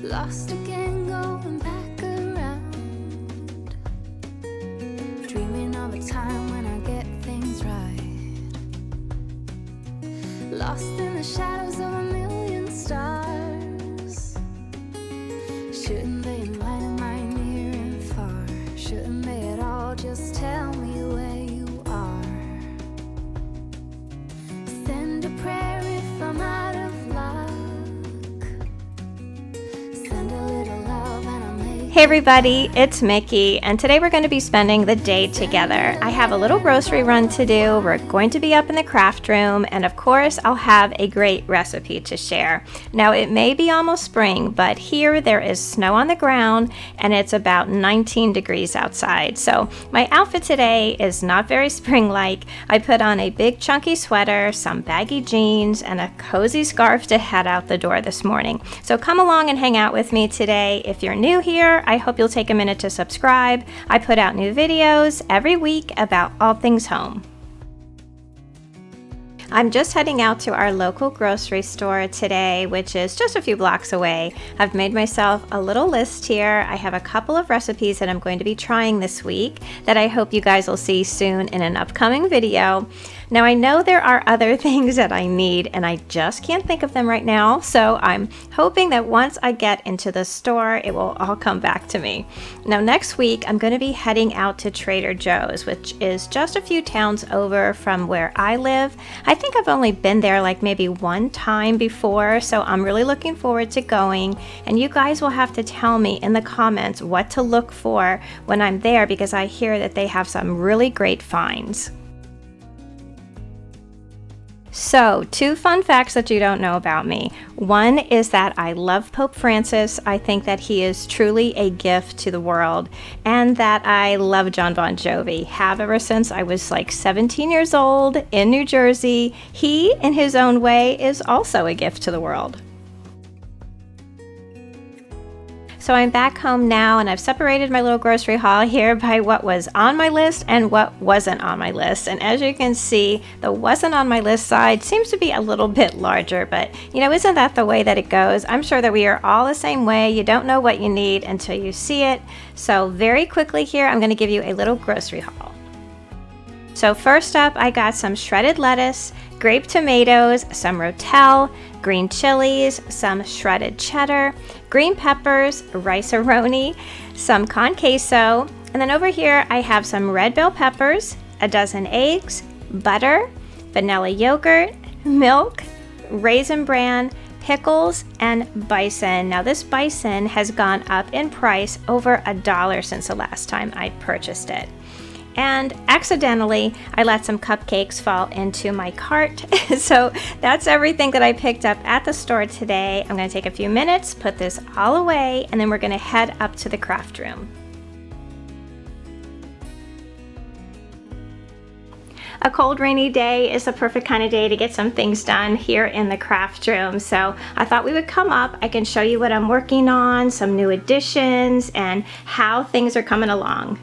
Lost again, going back around, dreaming of a time when I get things right. Lost in the shadows of a million stars. Shouldn't they enlighten my near and far? Shouldn't they at all just tell me where you are? Send a prayer if I'm out of luck. Send a little love and I'll make. Hey everybody, it's Mickey, and today we're going to be spending the day together. I have a little grocery run to do. We're going to be up in the craft room, and of course I'll have a great recipe to share. Now it may be almost spring, but here there is snow on the ground and it's about 19 degrees outside. So my outfit today is not very spring-like. I put on a big chunky sweater, some baggy jeans, and a cozy scarf to head out the door this morning. So come along and hang out with me today. If you're new here, I hope you'll take a minute to subscribe. I put out new videos every week about all things home. I'm just heading out to our local grocery store today, which is just a few blocks away. I've made myself a little list here. I have a couple of recipes that I'm going to be trying this week that I hope you guys will see soon in an upcoming video. Now I know there are other things that I need and I just can't think of them right now, so I'm hoping that once I get into the store, it will all come back to me. Now next week, I'm going to be heading out to Trader Joe's, which is just a few towns over from where I live. I think I've only been there like maybe one time before, so I'm really looking forward to going, and you guys will have to tell me in the comments what to look for when I'm there, because I hear that they have some really great finds. So, two fun facts that you don't know about me. One is that I love Pope Francis. I think that he is truly a gift to the world, and that I love Jon Bon Jovi. Have ever since I was like 17 years old in New Jersey. He, in his own way, is also a gift to the world. So I'm back home now, and I've separated my little grocery haul here by what was on my list and what wasn't on my list. And as you can see, the wasn't on my list side seems to be a little bit larger, but you know, isn't that the way that it goes? I'm sure that we are all the same way. You don't know what you need until you see it. So very quickly here, I'm going to give you a little grocery haul. So first up, I got some shredded lettuce, grape tomatoes, some rotel, green chilies, some shredded cheddar, green peppers, rice-a-roni, some con queso, and then over here I have some red bell peppers, a dozen eggs, butter, vanilla yogurt, milk, raisin bran, pickles, and bison. Now this bison has gone up in price over $1 since the last time I purchased it. And accidentally, I let some cupcakes fall into my cart. So that's everything that I picked up at the store today. I'm going to take a few minutes, put this all away, and then we're going to head up to the craft room. A cold, rainy day is the perfect kind of day to get some things done here in the craft room. So I thought we would come up. I can show you what I'm working on, some new additions, and how things are coming along.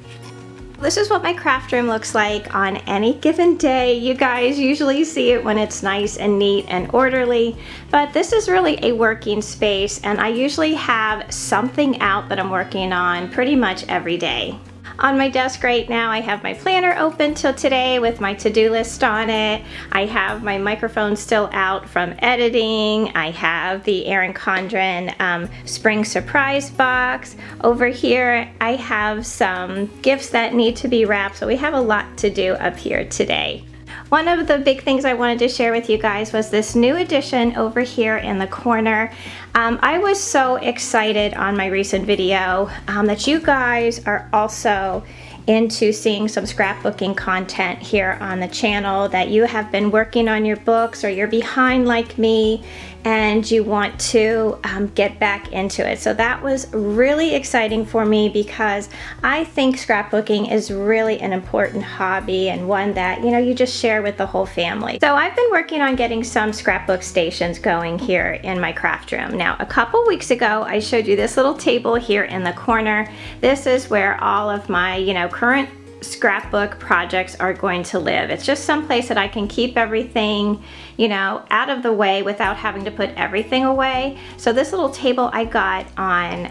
This is what my craft room looks like on any given day. You guys usually see it when it's nice and neat and orderly, but this is really a working space, and I usually have something out that I'm working on pretty much every day. On my desk right now, I have my planner open till today with my to-do list on it. I have my microphone still out from editing. I have the Erin Condren spring surprise box. Over here, I have some gifts that need to be wrapped, so we have a lot to do up here today. One of the big things I wanted to share with you guys was this new addition over here in the corner. I was so excited on my recent video that you guys are also into seeing some scrapbooking content here on the channel, that you have been working on your books or you're behind like me and you want to get back into it. So that was really exciting for me, because I think scrapbooking is really an important hobby and one that, you know, you just share with the whole family. So I've been working on getting some scrapbook stations going here in my craft room. Now, a couple weeks ago, I showed you this little table here in the corner. This is where all of my, current scrapbook projects are going to live. It's just some place that I can keep everything, you know, out of the way without having to put everything away. So this little table I got on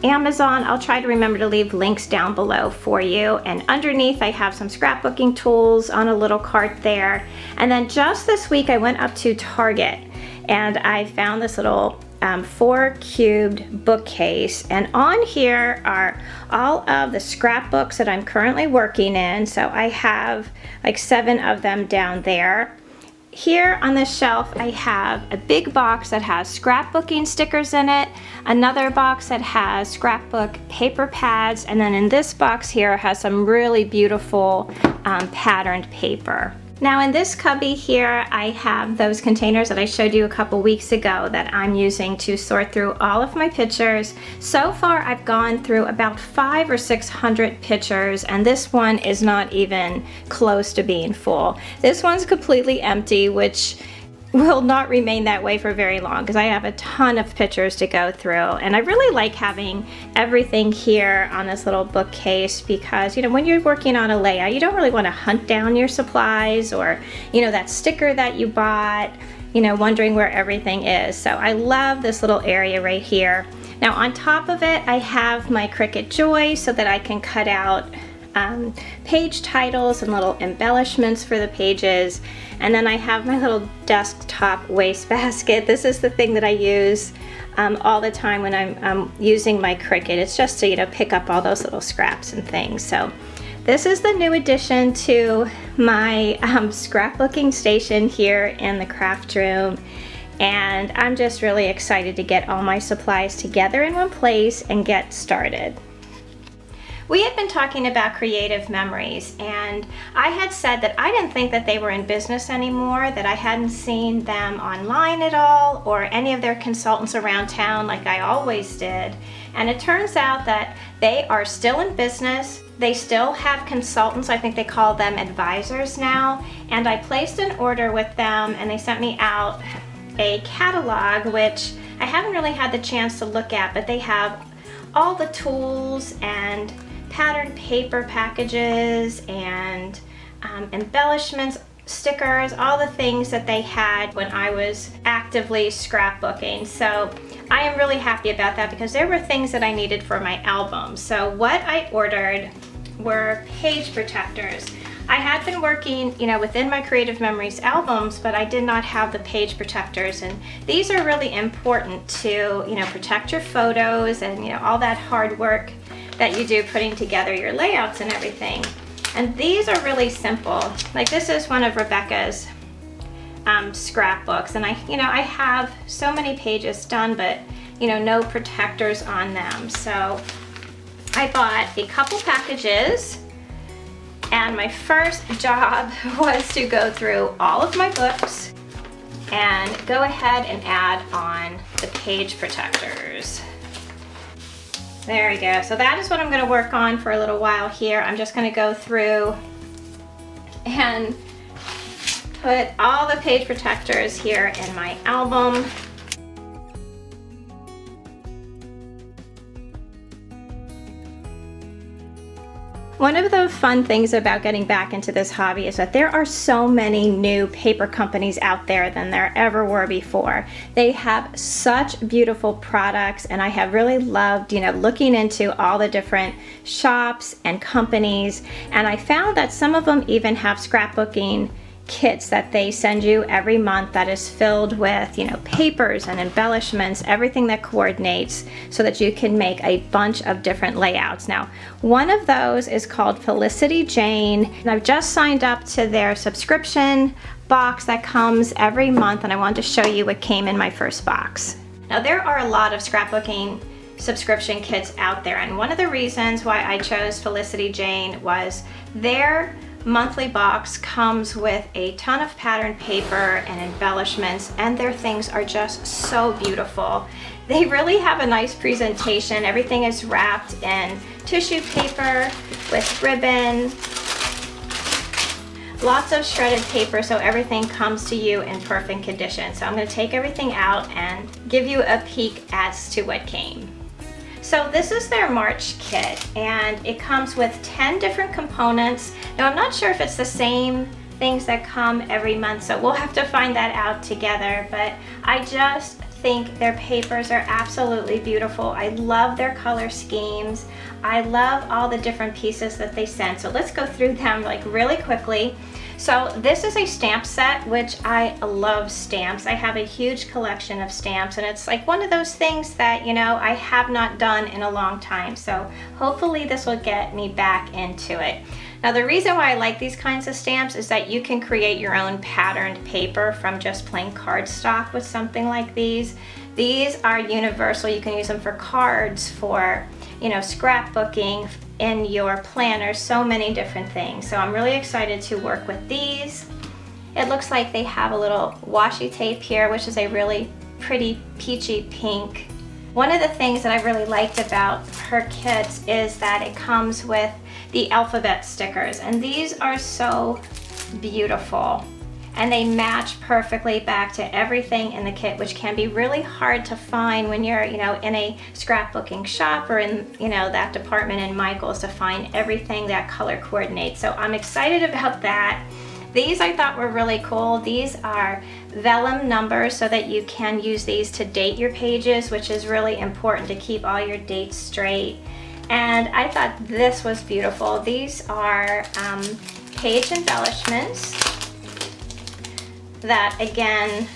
Amazon. I'll try to remember to leave links down below for you. And underneath I have some scrapbooking tools on a little cart there. And then just this week I went up to Target and I found this little 4-cubed bookcase, and on here are all of the scrapbooks that I'm currently working in. So I have like 7 of them down there. Here on this shelf I have a big box that has scrapbooking stickers in it, another box that has scrapbook paper pads, and then in this box here has some really beautiful patterned paper. Now in this cubby here, I have those containers that I showed you a couple weeks ago that I'm using to sort through all of my pictures. So far I've gone through about 500 or 600 pictures, and this one is not even close to being full. This one's completely empty, which will not remain that way for very long because I have a ton of pictures to go through. And I really like having everything here on this little bookcase because, you know, when you're working on a layout, you don't really want to hunt down your supplies or, you know, that sticker that you bought, you know, wondering where everything is. So I love this little area right here. Now on top of it, I have my Cricut Joy so that I can cut out page titles and little embellishments for the pages. And then I have my little desktop wastebasket. This is the thing that I use all the time when I'm using my Cricut. It's just to, you know, pick up all those little scraps and things. So this is the new addition to my scrapbooking station here in the craft room. And I'm just really excited to get all my supplies together in one place and get started. We had been talking about creative memories, and I had said that I didn't think that they were in business anymore, that I hadn't seen them online at all or any of their consultants around town like I always did. And it turns out that they are still in business. They still have consultants. I think they call them advisors now. And I placed an order with them and they sent me out a catalog, which I haven't really had the chance to look at, but they have all the tools and patterned paper packages and embellishments, stickers, all the things that they had when I was actively scrapbooking. So I am really happy about that because there were things that I needed for my album. So what I ordered were page protectors. I had been working, you know, within my Creative Memories albums, but I did not have the page protectors, and these are really important to, you know, protect your photos and, you know, all that hard work that you do putting together your layouts and everything. And these are really simple. Like this is one of Rebecca's scrapbooks, and I have so many pages done, but, you know, no protectors on them. So I bought a couple packages, and my first job was to go through all of my books and go ahead and add on the page protectors. There we go. So that is what I'm going to work on for a little while here. I'm just going to go through and put all the page protectors here in my album. One of the fun things about getting back into this hobby is that there are so many new paper companies out there than there ever were before. They have such beautiful products, and I have really loved, you know, looking into all the different shops and companies, and I found that some of them even have scrapbooking kits that they send you every month that is filled with, you know, papers and embellishments, everything that coordinates so that you can make a bunch of different layouts. Now, one of those is called Felicity Jane, and I've just signed up to their subscription box that comes every month, and I wanted to show you what came in my first box. Now, there are a lot of scrapbooking subscription kits out there, and one of the reasons why I chose Felicity Jane was their monthly box comes with a ton of patterned paper and embellishments, and their things are just so beautiful. They really have a nice presentation. Everything is wrapped in tissue paper with ribbon, lots of shredded paper, so everything comes to you in perfect condition. So I'm going to take everything out and give you a peek as to what came. So this is their March kit, and it comes with 10 different components. Now I'm not sure if it's the same things that come every month, so we'll have to find that out together, but I just think their papers are absolutely beautiful. I love their color schemes. I love all the different pieces that they send. So let's go through them like really quickly. So this is a stamp set, which I love stamps. I have a huge collection of stamps, and it's like one of those things that, you know, I have not done in a long time. So hopefully this will get me back into it. Now the reason why I like these kinds of stamps is that you can create your own patterned paper from just plain cardstock with something like these. These are universal. You can use them for cards, for, you know, scrapbooking, in your planner, so many different things. So I'm really excited to work with these. It looks like they have a little washi tape here, which is a really pretty peachy pink. One of the things that I really liked about her kits is that it comes with the alphabet stickers, and these are so beautiful. And they match perfectly back to everything in the kit, which can be really hard to find when you're, you know, in a scrapbooking shop or in, you know, that department in Michael's to find everything that color coordinates. So I'm excited about that. These I thought were really cool. These are vellum numbers so that you can use these to date your pages, which is really important to keep all your dates straight. And I thought this was beautiful. These are page embellishments that again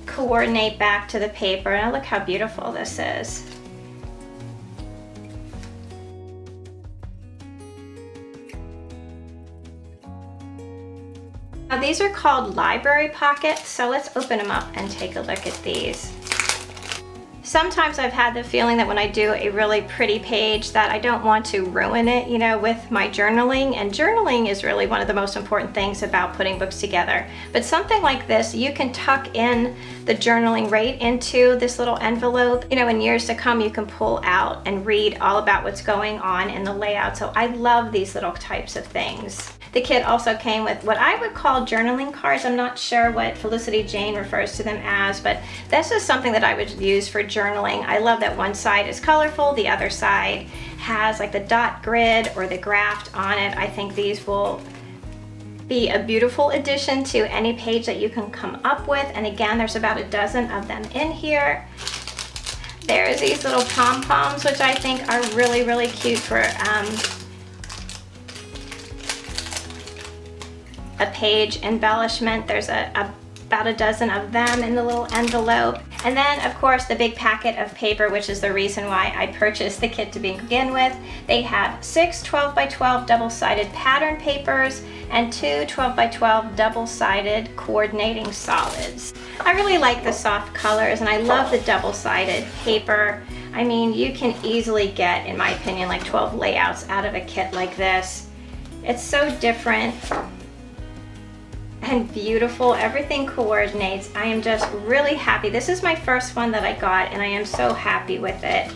coordinate back to the paper. And look how beautiful this is. Now these are called library pockets, so let's open them up and take a look at these. Sometimes I've had the feeling that when I do a really pretty page that I don't want to ruin it, you know, with my journaling, and journaling is really one of the most important things about putting books together. But something like this, you can tuck in the journaling right into this little envelope. You know, in years to come, you can pull out and read all about what's going on in the layout. So I love these little types of things. The kit also came with what I would call journaling cards. I'm not sure what Felicity Jane refers to them as, but this is something that I would use for journaling. I love that one side is colorful, the other side has like the dot grid or the graph on it. I think these will be a beautiful addition to any page that you can come up with. And again, there's about a dozen of them in here. There's these little pom-poms, which I think are really, really cute for a page embellishment. There's about a dozen of them in the little envelope. And then of course the big packet of paper, which is the reason why I purchased the kit to begin with. They have 6 12 by 12 double-sided pattern papers and 2 12 by 12 double-sided coordinating solids. I really like the soft colors, and I love the double-sided paper. I mean, you can easily get, in my opinion, like 12 layouts out of a kit like this. It's so different and beautiful. Everything coordinates. I am just really happy. This is my first one that I got, and I am so happy with it.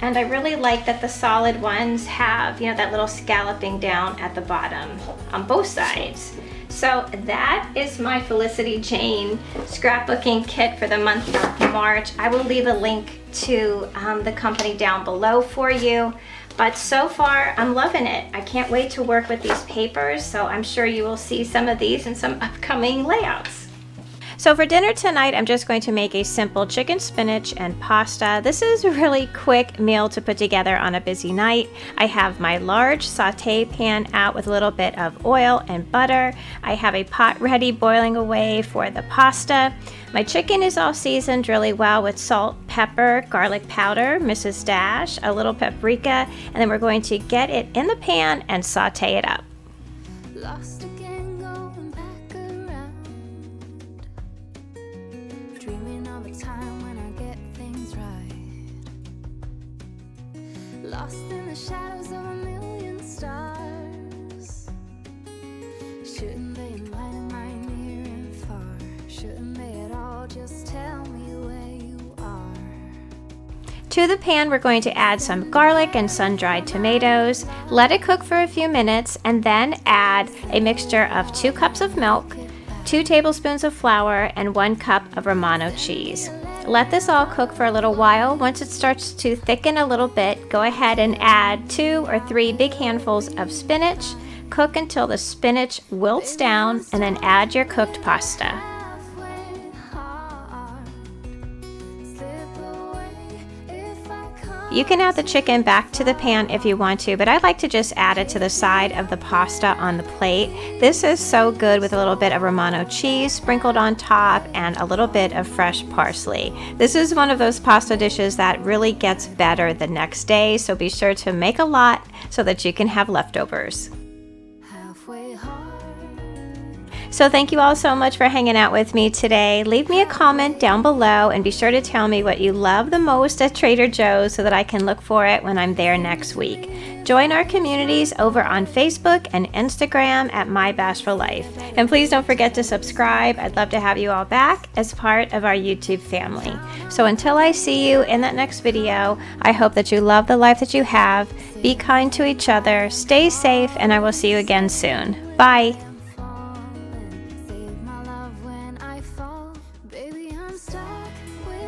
And I really like that the solid ones have, you know, that little scalloping down at the bottom on both sides. So that is my Felicity Jane scrapbooking kit for the month of March. I will leave a link to the company down below for you. But so far, I'm loving it. I can't wait to work with these papers, so I'm sure you will see some of these in some upcoming layouts. So for dinner tonight, I'm just going to make a simple chicken spinach and pasta. This is a really quick meal to put together on a busy night. I have my large saute pan out with a little bit of oil and butter. I have a pot ready boiling away for the pasta. My chicken is all seasoned really well with salt, pepper, garlic powder, Mrs. Dash, a little paprika, and then we're going to get it in the pan and saute it up. Lost again, going back around, dreaming of a time when I get things right. Lost in the shadows of a million stars. Shouldn't they enlighten my near and far? Shouldn't they at all just tell me where you are? To the pan, we're going to add some garlic and sun-dried tomatoes, let it cook for a few minutes, and then add a mixture of 2 cups of milk, 2 tablespoons of flour, and 1 cup of Romano cheese. Let this all cook for a little while. Once it starts to thicken a little bit, go ahead and add 2 or 3 big handfuls of spinach. Cook until the spinach wilts down, and then add your cooked pasta. You can add the chicken back to the pan if you want to, but I like to just add it to the side of the pasta on the plate. This is so good with a little bit of Romano cheese sprinkled on top and a little bit of fresh parsley. This is one of those pasta dishes that really gets better the next day, so be sure to make a lot so that you can have leftovers. So thank you all so much for hanging out with me today. Leave me a comment down below and be sure to tell me what you love the most at Trader Joe's so that I can look for it when I'm there next week. Join our communities over on Facebook and Instagram at My Bashful Life. And please don't forget to subscribe. I'd love to have you all back as part of our YouTube family. So until I see you in that next video, I hope that you love the life that you have. Be kind to each other, stay safe, and I will see you again soon. Bye. Save my love when I fall. Baby, I'm stuck with